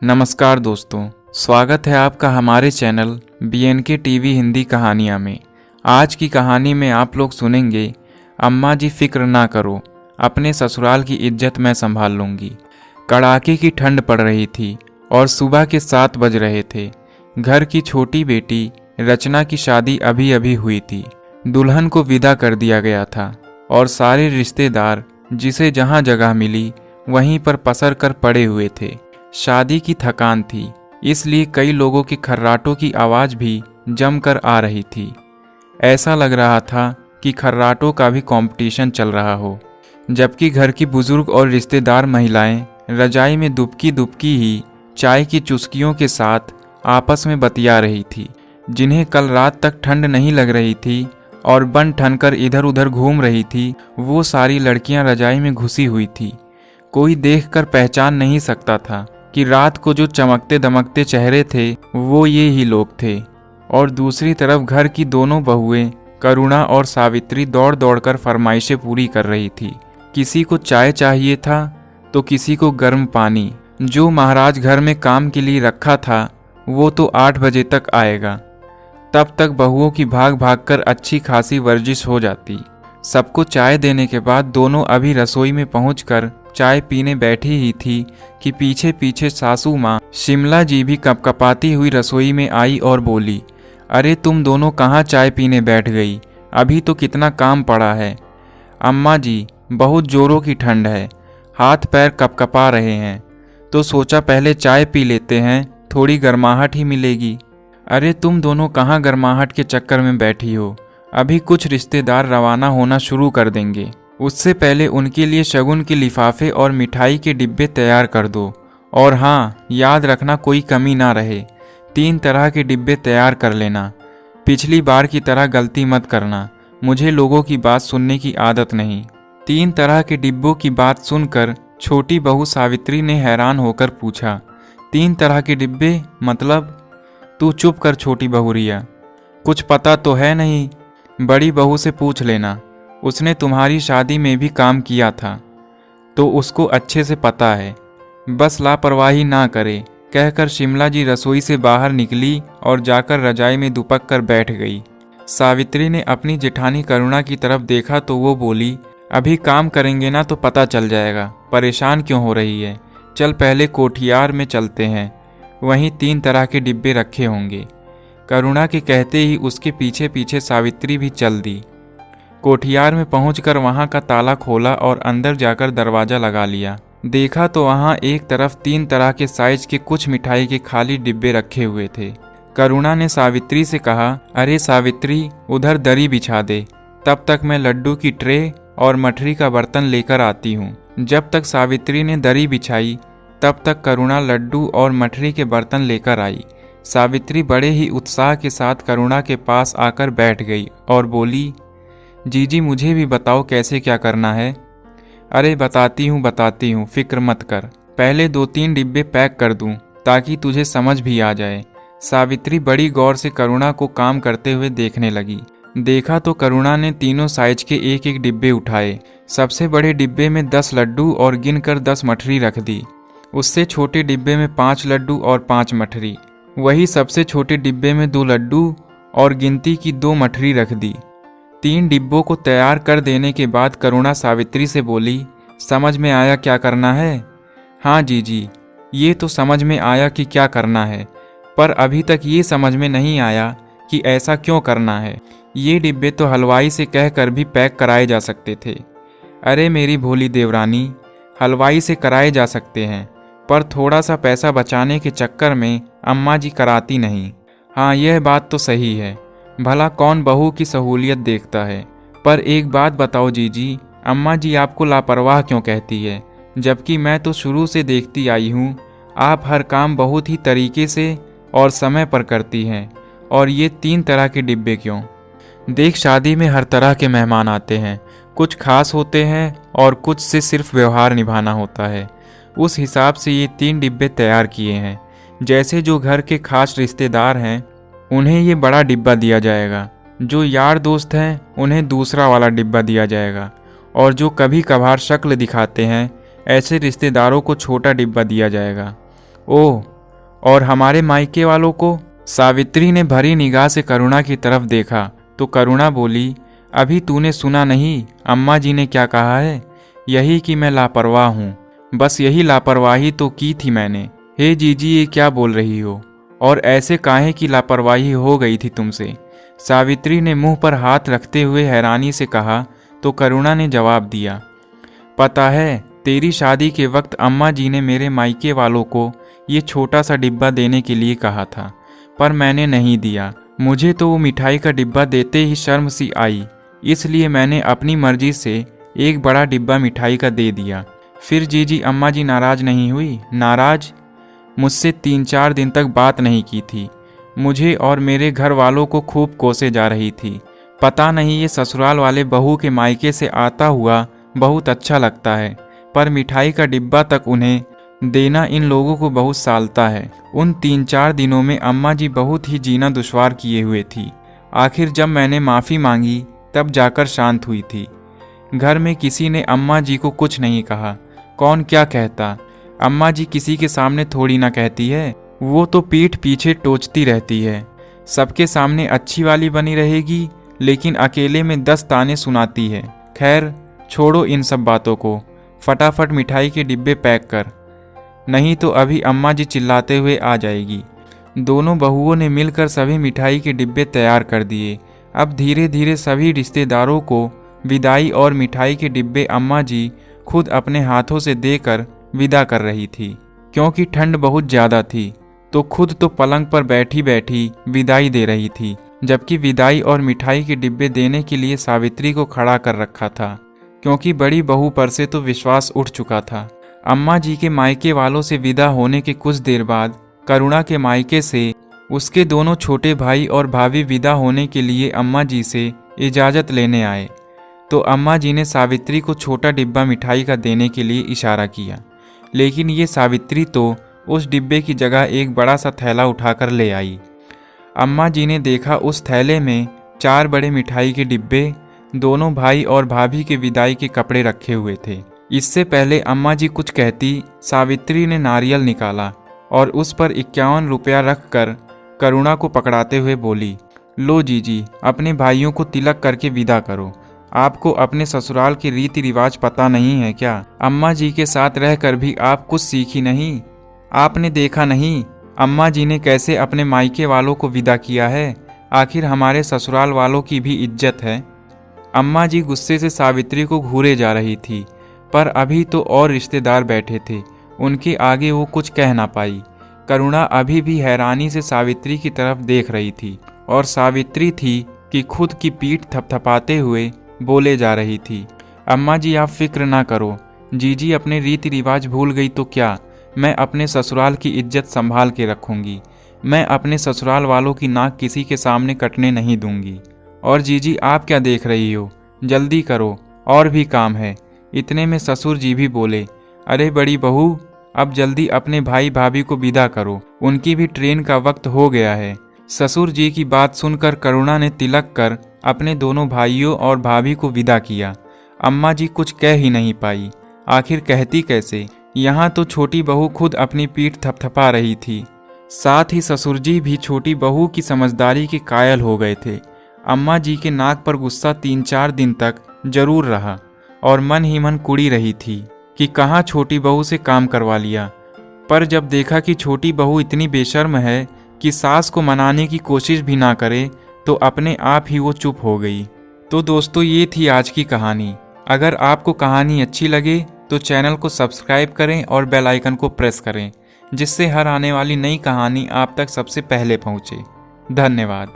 नमस्कार दोस्तों, स्वागत है आपका हमारे चैनल BNK टीवी हिंदी कहानियाँ में। आज की कहानी में आप लोग सुनेंगे, अम्मा जी फिक्र ना करो, अपने ससुराल की इज्जत मैं संभाल लूँगी। कड़ाके की ठंड पड़ रही थी और सुबह के 7 बज रहे थे। घर की छोटी बेटी रचना की शादी अभी अभी हुई थी। दुल्हन को विदा कर दिया गया था और सारे रिश्तेदार जिसे जहाँ जगह मिली वहीं पर पसर कर पड़े हुए थे। शादी की थकान थी, इसलिए कई लोगों की खर्राटों की आवाज़ भी जमकर आ रही थी। ऐसा लग रहा था कि खर्राटों का भी कंपटीशन चल रहा हो। जबकि घर की बुजुर्ग और रिश्तेदार महिलाएं रजाई में दुबकी दुबकी ही चाय की चुस्कियों के साथ आपस में बतिया रही थी। जिन्हें कल रात तक ठंड नहीं लग रही थी और बन ठन कर इधर उधर घूम रही थी, वो सारी लड़कियां रजाई में घुसी हुई थी। कोई देखकर पहचान नहीं सकता था कि रात को जो चमकते दमकते चेहरे थे वो ये ही लोग थे। और दूसरी तरफ घर की दोनों बहुएं करुणा और सावित्री दौड़ दौड़ कर फरमाइशें पूरी कर रही थी। किसी को चाय चाहिए था तो किसी को गर्म पानी। जो महाराज घर में काम के लिए रखा था वो तो 8 बजे तक आएगा। तब तक बहुओं की भाग भाग कर अच्छी खासी वर्जिश हो जाती। सबको चाय देने के बाद दोनों अभी रसोई में पहुंचकर चाय पीने बैठी ही थी कि पीछे पीछे सासू माँ शिमला जी भी कपकपाती हुई रसोई में आई और बोली, अरे तुम दोनों कहाँ चाय पीने बैठ गई? अभी तो कितना काम पड़ा है। अम्मा जी, बहुत जोरों की ठंड है, हाथ पैर कपकपा रहे हैं, तो सोचा पहले चाय पी लेते हैं, थोड़ी गर्माहट ही मिलेगी। अरे तुम दोनों कहाँ गर्माहट के चक्कर में बैठी हो? अभी कुछ रिश्तेदार रवाना होना शुरू कर देंगे, उससे पहले उनके लिए शगुन के लिफाफे और मिठाई के डिब्बे तैयार कर दो। और हाँ, याद रखना कोई कमी ना रहे। 3 तरह के डिब्बे तैयार कर लेना। पिछली बार की तरह गलती मत करना, मुझे लोगों की बात सुनने की आदत नहीं। 3 तरह के डिब्बों की बात सुनकर छोटी बहू सावित्री ने हैरान होकर पूछा, 3 तरह के डिब्बे मतलब? तू चुप कर छोटी बहू रिया, कुछ पता तो है नहीं? बड़ी बहू से पूछ लेना, उसने तुम्हारी शादी में भी काम किया था तो उसको अच्छे से पता है। बस लापरवाही ना करे, कहकर शिमला जी रसोई से बाहर निकली और जाकर रजाई में दुपक कर बैठ गई। सावित्री ने अपनी जेठानी करुणा की तरफ देखा तो वो बोली, अभी काम करेंगे ना तो पता चल जाएगा, परेशान क्यों हो रही है? चल पहले कोठियार में चलते हैं, वहीं 3 तरह के डिब्बे रखे होंगे। करुणा के कहते ही उसके पीछे पीछे सावित्री भी चल दी। कोठियार में पहुंचकर वहां का ताला खोला और अंदर जाकर दरवाजा लगा लिया। देखा तो वहां एक तरफ 3 तरह के साइज के कुछ मिठाई के खाली डिब्बे रखे हुए थे। करुणा ने सावित्री से कहा, अरे सावित्री, उधर दरी बिछा दे, तब तक मैं लड्डू की ट्रे और मठरी का बर्तन लेकर आती हूँ। जब तक सावित्री ने दरी बिछाई तब तक करुणा लड्डू और मठरी के बर्तन लेकर आई। सावित्री बड़े ही उत्साह के साथ करुणा के पास आकर बैठ गई और बोली, जीजी मुझे भी बताओ कैसे क्या करना है? अरे बताती हूँ, फिक्र मत कर। पहले 2-3 डिब्बे पैक कर दूँ ताकि तुझे समझ भी आ जाए। सावित्री बड़ी गौर से करुणा को काम करते हुए देखने लगी। देखा तो करुणा ने तीनों साइज के 1-1 डिब्बे उठाए। सबसे बड़े डिब्बे में 10 लड्डू और गिनकर 10 मठरी रख दी। उससे छोटे डिब्बे में 5 लड्डू और 5 मठरी। वही सबसे छोटे डिब्बे में 2 लड्डू और गिनती की 2 मठरी रख दी। 3 डिब्बों को तैयार कर देने के बाद करुणा सावित्री से बोली, समझ में आया क्या करना है? हाँ जीजी, ये तो समझ में आया कि क्या करना है, पर अभी तक ये समझ में नहीं आया कि ऐसा क्यों करना है। ये डिब्बे तो हलवाई से कहकर भी पैक कराए जा सकते थे। अरे मेरी भोली देवरानी, हलवाई से कराए जा सकते हैं, पर थोड़ा सा पैसा बचाने के चक्कर में अम्मा जी कराती नहीं। हाँ, यह बात तो सही है, भला कौन बहू की सहूलियत देखता है। पर एक बात बताओ जीजी, अम्मा जी आपको लापरवाह क्यों कहती है? जबकि मैं तो शुरू से देखती आई हूँ, आप हर काम बहुत ही तरीके से और समय पर करती हैं। और ये 3 तरह के डिब्बे क्यों? देख, शादी में हर तरह के मेहमान आते हैं, कुछ खास होते हैं और कुछ से सिर्फ व्यवहार निभाना होता है। उस हिसाब से ये 3 डिब्बे तैयार किए हैं। जैसे जो घर के खास रिश्तेदार हैं उन्हें ये बड़ा डिब्बा दिया जाएगा, जो यार दोस्त हैं उन्हें दूसरा वाला डिब्बा दिया जाएगा, और जो कभी कभार शक्ल दिखाते हैं ऐसे रिश्तेदारों को छोटा डिब्बा दिया जाएगा। ओह, और हमारे मायके वालों को? सावित्री ने भरी निगाह से करुणा की तरफ देखा तो करुणा बोली, अभी तूने सुना नहीं अम्मा जी ने क्या कहा है? यही कि मैं लापरवाह हूँ। बस यही लापरवाही तो की थी मैंने। हे जीजी, ये क्या बोल रही हो? और ऐसे काहे की लापरवाही हो गई थी तुमसे? सावित्री ने मुंह पर हाथ रखते हुए हैरानी से कहा तो करुणा ने जवाब दिया, पता है, तेरी शादी के वक्त अम्मा जी ने मेरे मायके वालों को ये छोटा सा डिब्बा देने के लिए कहा था, पर मैंने नहीं दिया। मुझे तो वो मिठाई का डिब्बा देते ही शर्म सी आई, इसलिए मैंने अपनी मर्जी से एक बड़ा डिब्बा मिठाई का दे दिया। फिर जीजी अम्मा जी नाराज नहीं हुई? नाराज? मुझसे 3-4 दिन तक बात नहीं की थी। मुझे और मेरे घर वालों को खूब कोसे जा रही थी। पता नहीं ये ससुराल वाले बहू के मायके से आता हुआ बहुत अच्छा लगता है, पर मिठाई का डिब्बा तक उन्हें देना इन लोगों को बहुत सालता है। उन 3-4 दिनों में अम्मा जी बहुत ही जीना दुश्वार किए हुए थी। आखिर जब मैंने माफ़ी मांगी तब जाकर शांत हुई थी। घर में किसी ने अम्मा जी को कुछ नहीं कहा। कौन क्या कहता? अम्मा जी किसी के सामने थोड़ी ना कहती है, वो तो पीठ पीछे टोचती रहती है। सबके सामने अच्छी वाली बनी रहेगी, लेकिन अकेले में 10 ताने सुनाती है। खैर छोड़ो इन सब बातों को, फटाफट मिठाई के डिब्बे पैक कर, नहीं तो अभी अम्मा जी चिल्लाते हुए आ जाएगी। दोनों बहुओं ने मिलकर सभी मिठाई के डिब्बे तैयार कर दिए। अब धीरे धीरे सभी रिश्तेदारों को विदाई और मिठाई के डिब्बे अम्मा जी खुद अपने हाथों से देकर विदा कर रही थी। क्योंकि ठंड बहुत ज़्यादा थी तो खुद तो पलंग पर बैठी बैठी विदाई दे रही थी, जबकि विदाई और मिठाई के डिब्बे देने के लिए सावित्री को खड़ा कर रखा था, क्योंकि बड़ी बहू पर से तो विश्वास उठ चुका था। अम्मा जी के मायके वालों से विदा होने के कुछ देर बाद करुणा के मायके से उसके दोनों छोटे भाई और भाभी विदा होने के लिए अम्मा जी से इजाज़त लेने आए, तो अम्मा जी ने सावित्री को छोटा डिब्बा मिठाई का देने के लिए इशारा किया, लेकिन ये सावित्री तो उस डिब्बे की जगह एक बड़ा सा थैला उठाकर ले आई। अम्मा जी ने देखा उस थैले में 4 बड़े मिठाई के डिब्बे, दोनों भाई और भाभी के विदाई के कपड़े रखे हुए थे। इससे पहले अम्मा जी कुछ कहती, सावित्री ने नारियल निकाला और उस पर 51 रुपया रखकर करुणा को पकड़ाते हुए बोली, लो जीजी, अपने भाइयों को तिलक करके विदा करो। आपको अपने ससुराल के रीति रिवाज पता नहीं है क्या? अम्मा जी के साथ रहकर भी आप कुछ सीखी नहीं? आपने देखा नहीं अम्मा जी ने कैसे अपने मायके वालों को विदा किया है? आखिर हमारे ससुराल वालों की भी इज्जत है। अम्मा जी गुस्से से सावित्री को घूरे जा रही थी, पर अभी तो और रिश्तेदार बैठे थे, उनके आगे वो कुछ कह ना पाई। करुणा अभी भी हैरानी से सावित्री की तरफ देख रही थी, और सावित्री थी कि खुद की पीठ थपथपाते हुए बोले जा रही थी, अम्मा जी आप फिक्र ना करो, जीजी अपने रीति रिवाज भूल गई तो क्या, मैं अपने ससुराल की इज्जत संभाल के रखूंगी। मैं अपने ससुराल वालों की नाक किसी के सामने कटने नहीं दूंगी। और जीजी आप क्या देख रही हो, जल्दी करो, और भी काम है। इतने में ससुर जी भी बोले, अरे बड़ी बहू, अब जल्दी अपने भाई भाभी को विदा करो, उनकी भी ट्रेन का वक्त हो गया है। ससुर जी की बात सुनकर करुणा ने तिलक कर अपने दोनों भाइयों और भाभी को विदा किया। अम्मा जी कुछ कह ही नहीं पाई, आखिर कहती कैसे? यहाँ तो छोटी बहू खुद अपनी पीठ थपथपा रही थी। साथ ही ससुर जी भी छोटी बहू की समझदारी के कायल हो गए थे। अम्मा जी के नाक पर गुस्सा 3-4 दिन तक जरूर रहा और मन ही मन कुड़ी रही थी कि कहाँ छोटी बहू से काम करवा लिया, पर जब देखा कि छोटी बहू इतनी बेशर्म है कि सास को मनाने की कोशिश भी ना करे, तो अपने आप ही वो चुप हो गई। तो दोस्तों, ये थी आज की कहानी। अगर आपको कहानी अच्छी लगे तो चैनल को सब्सक्राइब करें और बेल आइकन को प्रेस करें, जिससे हर आने वाली नई कहानी आप तक सबसे पहले पहुंचे। धन्यवाद।